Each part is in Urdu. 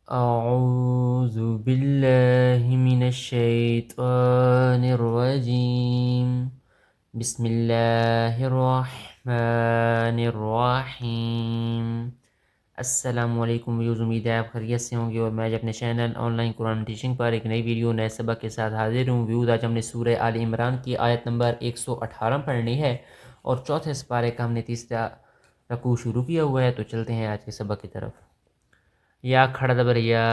أعوذ بالله من الشيطان الرجيم. بسم الله الرحمن الرحیم. السلام علیکم ویوز، امید ہے آپ خیریت سے ہوں گے اور میں آج اپنے channel online Quran teaching پر ایک نئی ویڈیو نئے سبق کے ساتھ حاضر ہوں. ویوز آج ہم نے سورہ آل عمران کی آیت نمبر 118 پڑھنی ہے اور چوتھے سپارے کا ہم نے تیسرا رکوع شروع کیا ہوا ہے. تو چلتے ہیں آج کے سبق کی طرف. یا کھڑا دبر، یا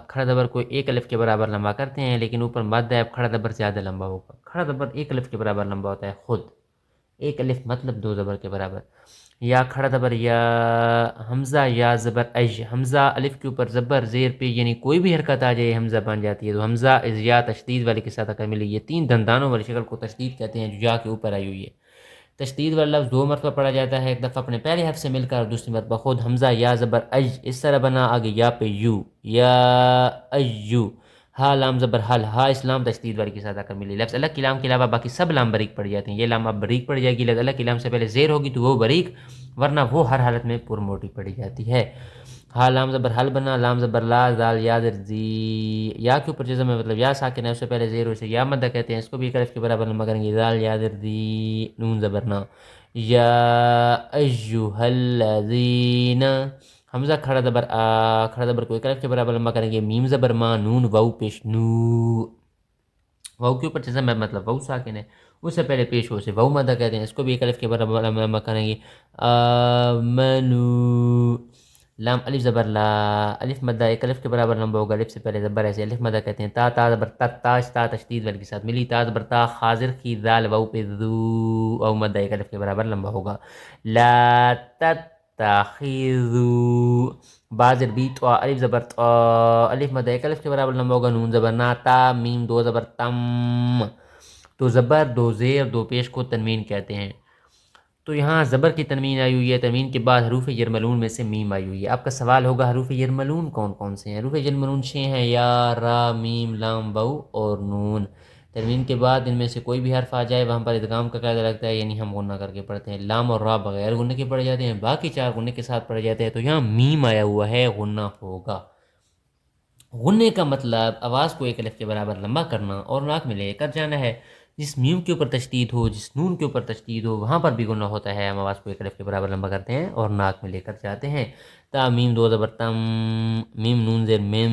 کھڑا دبر کو ایک الف کے برابر لمبا کرتے ہیں، لیکن اوپر مد ہے، اب کھڑا دبر زیادہ لمبا ہوگا. کھڑا دبر ایک الف کے برابر لمبا ہوتا ہے خود، ایک الف مطلب دو زبر کے برابر. یا کھڑا دبر یا. حمزہ یا زبر اج، حمزہ الف کے اوپر زبر زیر پہ، یعنی کوئی بھی حرکت آ جائے حمزہ بن جاتی ہے. تو حمزہ از یا تشدید والے کے ساتھ اگر ملی، یہ تین دندانوں والی شکل کو تشدید کہتے ہیں جو یا کے اوپر آئی ہوئی ہے. تشدید والا لفظ دو مرتبہ پڑھا جاتا ہے، ایک دفعہ اپنے پہلے حرف سے مل کر اور دوسری مرتبہ خود. حمزہ یا زبر اج اس طرح بنا، آگے یا پہ یو، یا ایو. ہا لام زبر حل، ہا اسلام تشدید والی کے ساتھ آ کر ملی. لفظ الگ کی لام کے علاوہ باقی سب لام بریک پڑ جاتے ہیں. یہ لام اب بریک پڑ جائے گی، لفظ الگ کی لام سے پہلے زیر ہوگی تو وہ بریک، ورنہ وہ ہر حالت میں پر موٹی پڑی جاتی ہے. ہا لام زبر حل بنا، لام زبر لا، دال یا در زی. یا کے اوپر جزم ہے، مطلب یا ساکن ہے، اس سے پہلے زیر ہو سے یا مدہ کہتے ہیں. اس کو بھی ایک الف کے برابر لمبا کریں گے، دال یا در دی، نون زبر نا. یا ایہا الذین. حمزہ کھڑا دبر آ، کھڑا دبر کو ایک الف کے برابر لمبا کریں گے، میم زبر ما، نون واو پیش نو. واو کے اوپر جزم ہے، مطلب واو ساکن ہے، اس سے پہلے پیش ہو سے واو مدہ کہتے ہیں. اس کو بھی ایک الف کے برابر لمبا کریں گے، آمنو. لام الف زبر لا، الف مدہ ایک الف کے برابر لمبا ہوگا، الف سے پہلے زبر ایسے الف مدہ کہتے ہیں. تا تا زبر تت، تاش تا تشدید والے کے ساتھ ملی، تا زبر تا، خاضر کی ذال واو پہ ذو، واو مدہ ایک الف کے برابر لمبا ہوگا. لا تتخذوا. بازر بی تو الف زبر تا، الف مدہ ایک الف کے برابر لمبا ہوگا، نون زبر نا، تا میم دو زبر تم. تو زبر دو زیر دو پیش کو تنوین کہتے ہیں. تو یہاں زبر کی تنوین آئی ہوئی ہے، تنوین کے بعد حروف یرملون میں سے میم آئی ہوئی ہے. آپ کا سوال ہوگا حروف یرملون کون کون سے ہیں؟ حروف یرملون 6 ہیں، یا را میم لام واو اور نون. تنوین کے بعد ان میں سے کوئی بھی حرف آ جائے وہاں پر ادغام کا قاعدہ لگتا ہے، یعنی ہم غنہ کر کے پڑھتے ہیں. لام اور را بغیر غنہ کے پڑھے جاتے ہیں، باقی چار غنہ کے ساتھ پڑھے جاتے ہیں. تو یہاں میم آیا ہوا ہے، غنہ ہوگا. غنے کا مطلب آواز کو ایک الف کے برابر لمبا کرنا اور ناک میں لے کر جانا ہے. جس میم کے اوپر تشدید ہو، جس نون کے اوپر تشدید ہو، وہاں پر بھی غنہ ہوتا ہے. ہم آواز کو ایک الف کے برابر لمبا کرتے ہیں اور ناک میں لے کر جاتے ہیں. تا میم دو زبر تم، میم نون زیر میم.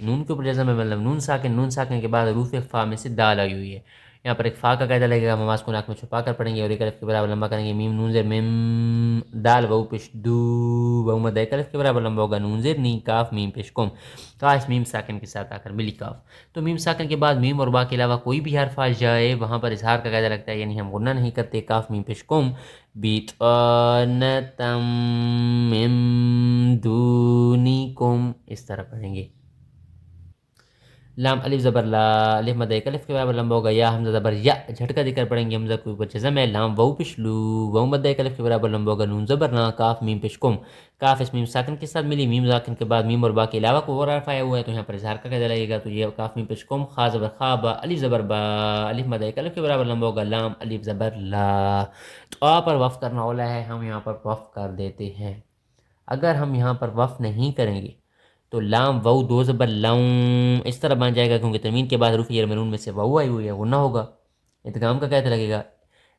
نون کے اوپر جیسا میں مطلب نون ساکن، نون ساکن کے بعد حروف فا میں سے دال آئی ہوئی ہے. یہاں پر ایک فا کا قاعدہ لگے گا، ہم آواز کو ناک میں چھپا کر پڑھیں گے اور ایک الف کے برابر لمبا کریں گے. میم نون زیر میم، دال واو پیش دو، واو مدہ ایک الف کے برابر لمبا ہوگا، نون زیر نی، کاف میم پیش کم. کاش میم ساکن کے ساتھ آ کر ملی کاف. تو میم ساکن کے بعد میم اور با کے علاوہ کوئی بھی حرف آ جائے وہاں پر اظہار کا قاعدہ لگتا ہے، یعنی ہم غنہ نہیں کرتے. کاف میم پیش کم. بیطانۃ من دونکم، اس طرح پڑھیں گے. لام الف زبر لا، الف مدہ ایک الف کے برابر لمبا ہوگا. یا حمزہ زبر یا، جھٹکا دے کر پڑھیں گے، حمزہ کے اوپر جزم ہے. لام واو پیش لو، واو مدہ ایک الف کے برابر لمبا ہوگا، نون زبر نا، کاف میم پیش کم. کاف اس میم ساکن کے ساتھ ملی، میم ساکن کے بعد میم اور با کے علاوہ کوئی اور حرف آیا ہوا ہے تو یہاں پر اظہار کا قاعدہ لگے گا. تو یہ کاف میم پیش کم. خا زبر خا، با الف زبر با، الف مدہ ایک الف کے برابر لمبا ہوگا، لام الف زبر لا. تو آ پر وقف کرنا اولا ہے، ہم یہاں پر وقف کر دیتے ہیں. اگر ہم یہاں پر وقف نہیں کریں گے تو لام واو دو زبر لام اس طرح بن جائے گا، کیونکہ تنوین کے بعد حروف یرملون میں سے واو آئی ہوئی ہے، غنہ ہوگا، ادغام کا قاعدہ لگے گا.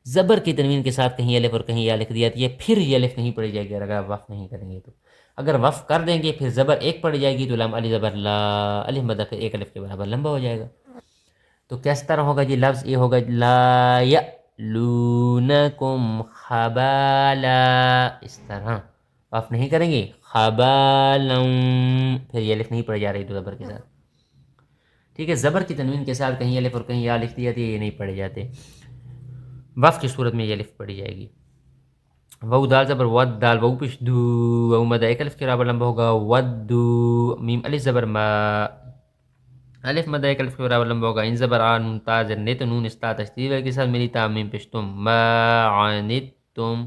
زبر کی تنوین کے ساتھ کہیں الف اور کہیں یا لکھ دی جاتی ہے، پھر یہ الف نہیں پڑھی جائے گی اگر آپ وقف نہیں کریں گے تو. اگر وقف کر دیں گے پھر زبر ایک پڑھی جائے گی تو لام الف زبر لا، الف مدہ پھر ایک الف کے برابر لمبا ہو جائے گا. تو کس طرح ہوگا جی؟ لفظ یہ ہوگا لا یألونکم خبالا، اس طرح وقف نہیں کریں گے. خبالا، پھر یہ الف نہیں پڑھی جا رہی دو زبر کے ساتھ. ٹھیک ہے، زبر کی تنوین کے ساتھ کہیں الف اور کہیں یا لکھ دی جاتی ہے، یہ نہیں پڑھے جاتے. وقف کی صورت میں یہ الف پڑھی جائے گی. واو دال زبر ود، دال واو پیش دو، واو مدہ ایک الف کے برابر لمبا ہوگا، ودو. میم الف زبر ما، الف مدہ ایک الف کے برابر لمبا ہوگا، ان زبر آ، نون تا زر نے، تو نون استا تشدید کے ساتھ ملی، تا میم پیش تم، ما عنتم.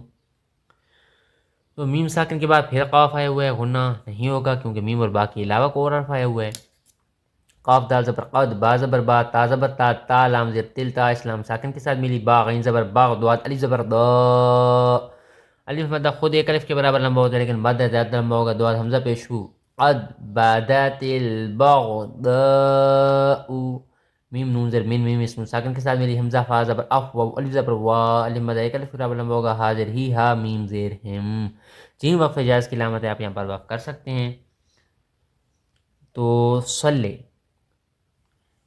تو میم ساکن کے بعد پھر قاف آیا ہوا ہے، غنہ نہیں ہوگا کیونکہ میم اور با کے علاوہ کو اور حرف آیا ہوا ہے. قاف دال زبر قد، با زبر با، تا زبر تا، تا لام زر تل، تا اسلام ساکن کے ساتھ ملی، با غین زبر باغ، دوات الف زبر دا. الف مدہ خود ایک الف کے برابر لمبا ہوتا ہے لیکن مدہ زیادہ لمبا ہوگا، دوات حمزہ پیش ہو، قد بدت البغضاء، میم نون زر مین میم اسم ساکن کے ساتھ ملی، حمزہ فا زبر اف واو الف زبر وا الف مد ایک الف خطاب لمبا ہوگا، حاضر ہی ہا میم زیر ہم، جیم وقف جائز کی علامت ہے، آپ یہاں پر وقف کر سکتے ہیں۔ تو صلی،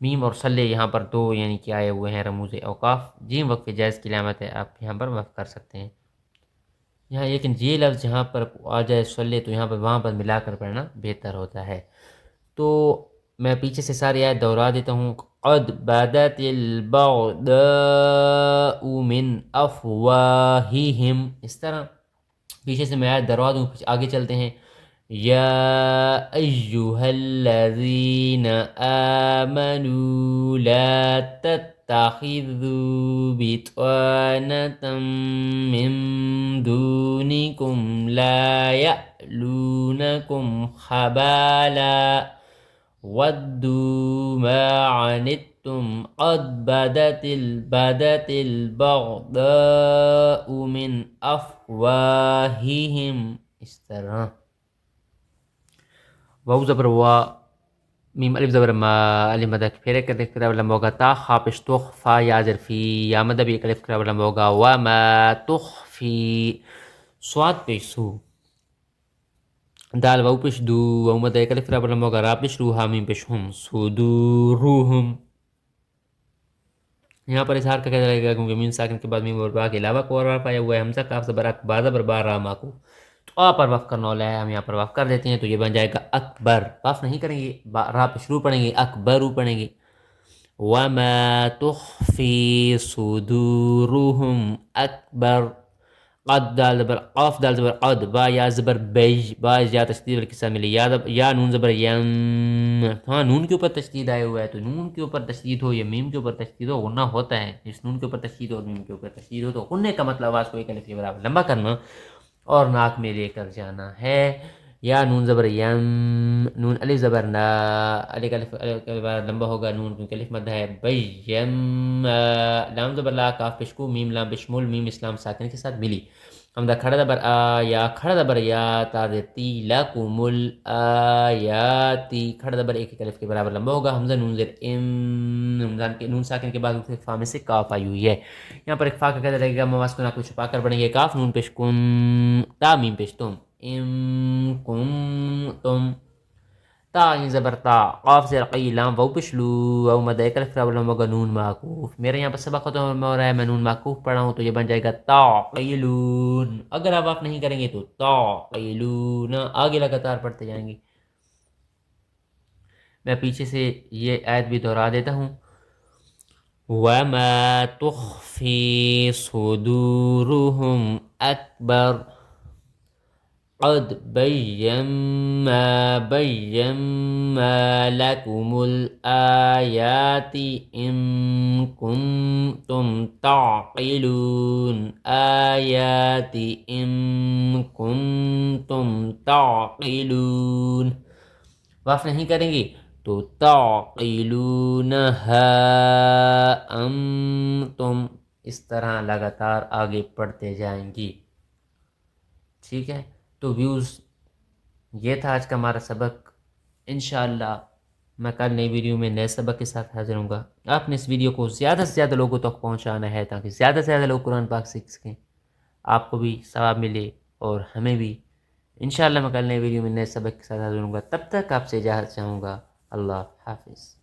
میم اور صلی یہاں پر دو یعنی کہ آئے ہوئے ہیں رموز اوقاف، جیم وقف جائز کی علامت ہے، آپ یہاں پر وقف کر سکتے ہیں یہاں، لیکن یہ لفظ جہاں پر آ جائے صلی تو یہاں پر وہاں پر ملا کر پڑھنا بہتر ہوتا ہے۔ تو میں پیچھے سے ساری آیت دوہرا دیتا ہوں، قد بدت البغضاء من افواہہم، اس طرح پیچھے سے میں آیت دوہرا دوں، آگے چلتے ہیں، یا ایہا الذین آمنوا لا تتخذوا بطانة من دونکم لا یألونکم خبالا ودوا ما عنتم قد بدت البغضاء من افواہہم، اس طرح واو زبر وا میم الف زبر ما الف مدہ پھر ایک الف خطاب لمبا ہوگا، تا خا پیش تخفا یا ظرفی یا مدہ بھی ایک الف خطاب لمبا ہوگا، وما تخفی سواد پیش سو، دال واو پیش دو واو مدہ ایک الف خطاب لمبا ہوگا، را پیش رو ہا میم پیش ہم، صدورہم، یہاں پر اظہار کا قید لگے گا کیونکہ میم ساکن کے بعد میم اور با کے علاوہ کو اور پایا ہوا ہے، حمزہ کاف زبر اک با زبر با را ما کو، تو آ پر وقف کرنا والا ہے، ہم یہاں پر وقف کر دیتے ہیں، تو یہ بن جائے گا اکبر، وقف نہیں کریں گے، را پہ شروع پڑھیں گے، اکبرو پڑھیں گے، وما تخفی صدورہم اکبر، قد دال زبر قاف دال زبر قد، با یا زبر بیج، با یا تشدید والے قصہ ملی، یا نون زبر یم، ہاں نون کے اوپر تشدید آئے ہوا ہے، تو نون کے اوپر تشدید ہو یا میم کے اوپر تشدید ہو، غنہ ہوتا ہے، اس نون کے اوپر تشدید ہو اور میم کے اوپر تشدید ہو، تو غننے کا مطلب آواز کو ایک الف کے برابر لمبا کرنا اور ناک میں لے کر جانا ہے، یا نون زبر یم، نون الف زبر نا، الف لمبا ہوگا نون کیونکہ الف مدہ ہے، بیم، لام زبر لا کاف پشکو میم لام بشمول میم اسلام ساکن کے ساتھ ملی، حمدہ کھڑا زبر آ یا کھڑا زبر یا تادتی لکم الآیاتی، کھڑا زبر ایک الف کے برابر لمبا ہوگا، حمزہ نون زر ام، نون ساکن کے بعد فا میں سے کاف آئی ہوئی ہے، یہاں پر ایک فا کا قید لگے گا، مواز کو نہ کو چھپا کر پڑھیں گے، کاف نون پیش کن تا میم پیش تم، ام کم تم، تا این زبر تا، قاف زیر قی لام واو پیش لو، واو مدہ ایک الف برابر لمبا ہوگا، نون معکوف، میرے یہاں پر سبق ختم ہو رہا ہے، میں نون معکوف پڑھا ہوں تو یہ بن جائے گا تعقیلون، اگر آپ نہیں کریں گے تو تعقیلون، آگے لگاتار پڑھتے جائیں گے، میں پیچھے سے یہ آیت بھی دہرا دیتا ہوں، وما تخفی صدورہم اکبر قد بينا لكم الآيات إن كنتم تعقلون، آيات إن كنتم تعقلون، وقف نہیں کریں گے تو تعقلونها انتم، اس طرح لگاتار آگے پڑھتے جائیں گی، ٹھیک ہے۔ تو ویوز یہ تھا آج کا ہمارا سبق، انشاءاللہ میں کل نئی ویڈیو میں نئے سبق کے ساتھ حاضر ہوں گا، آپ نے اس ویڈیو کو زیادہ سے زیادہ لوگوں تک پہنچانا ہے تاکہ زیادہ سے زیادہ لوگ قرآن پاک سیکھ سکیں، آپ کو بھی ثواب ملے اور ہمیں بھی، انشاءاللہ میں کل نئی ویڈیو میں نئے سبق کے ساتھ حاضر ہوں گا، تب تک آپ سے اجازت چاہوں گا، اللہ حافظ۔